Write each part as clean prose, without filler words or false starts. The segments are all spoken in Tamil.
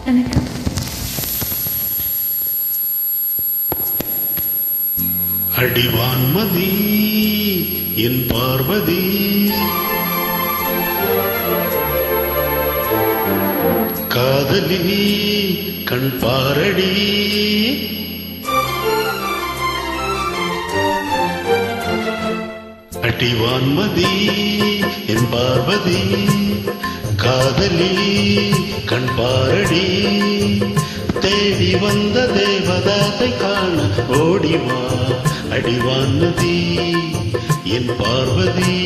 வணக்கம். அடிவான்மதி என் பார்வதி, காதலி கண் பாரடி, அடிவான்மதி என் பார்வதி, காதலி கண் பாரடி, தேடி வந்த தேவதாசை காண ஓடிவா அடிவான்மதி என் பார்வதி.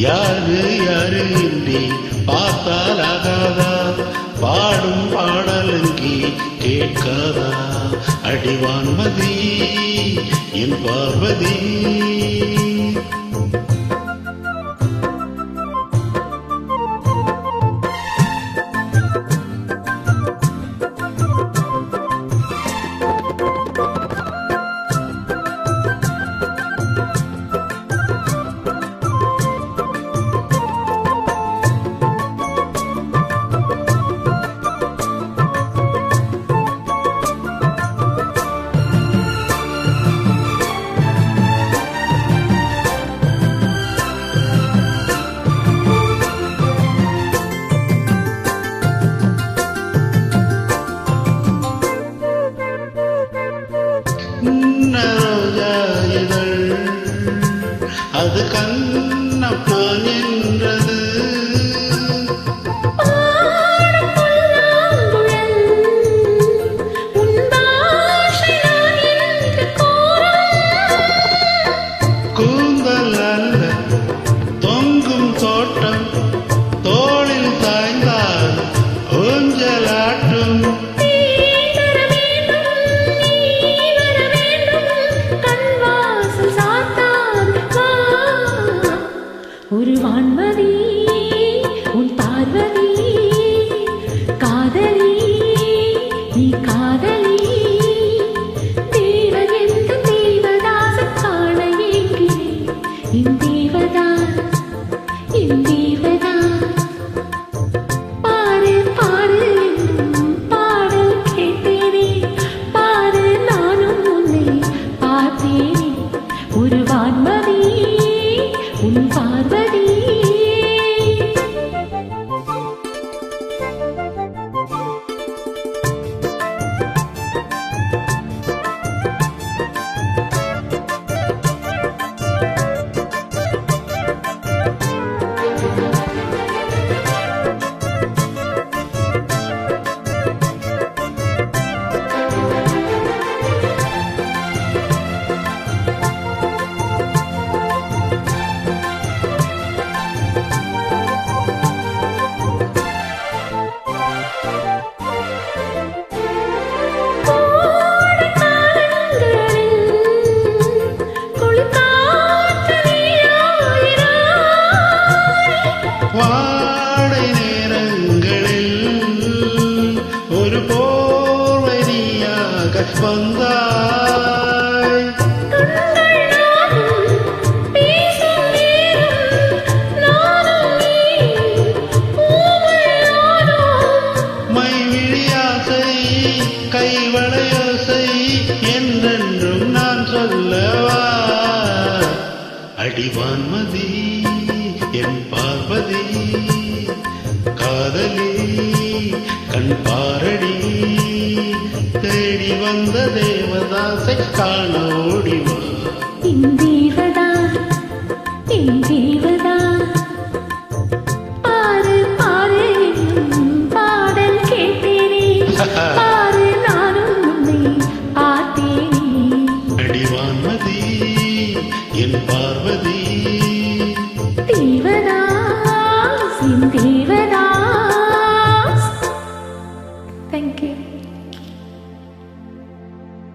யாரு யாரு நீ பார்த்தால் ஆகாதா, பாடும் பாடலங்கி கேட்காதா அடிவான்மதி என் பார்வதி. அது கண்ணம் நான் என்றது, கூந்தல் அல்ல தொங்கும் தோட்டம், தோளில் தாய்ந்தால் ஊஞ்சலாட்டும், ஒரு வான்மதி உன் பார்வதி, காதலி நீ காதலி, தேவன் எந்த தேவதாச காண ஏங்கினேன் என் தேவதா என் தேவதா. பாரு பாரு என்னும் பாடல் கேட்டேனே, பாரு நானும் உன்னை பார்த்தேனே, ஒரு வான்மதி உன் பார்வதி. வாடை நேரங்களில் ஒரு போர்வரியாக வந்தாய், மைவிழியாசை கைவளையோசை என்றென்றும் நான் சொல்லவா அடிவான்மதி என் பார்வதி, காதலி கண் பாரடி, தேடி வந்த தேவதாசை காண ஓடிவா என் தேவதா என் தேவதா. பாரு பாரு என்னும் பாடல் கேட்டேனே,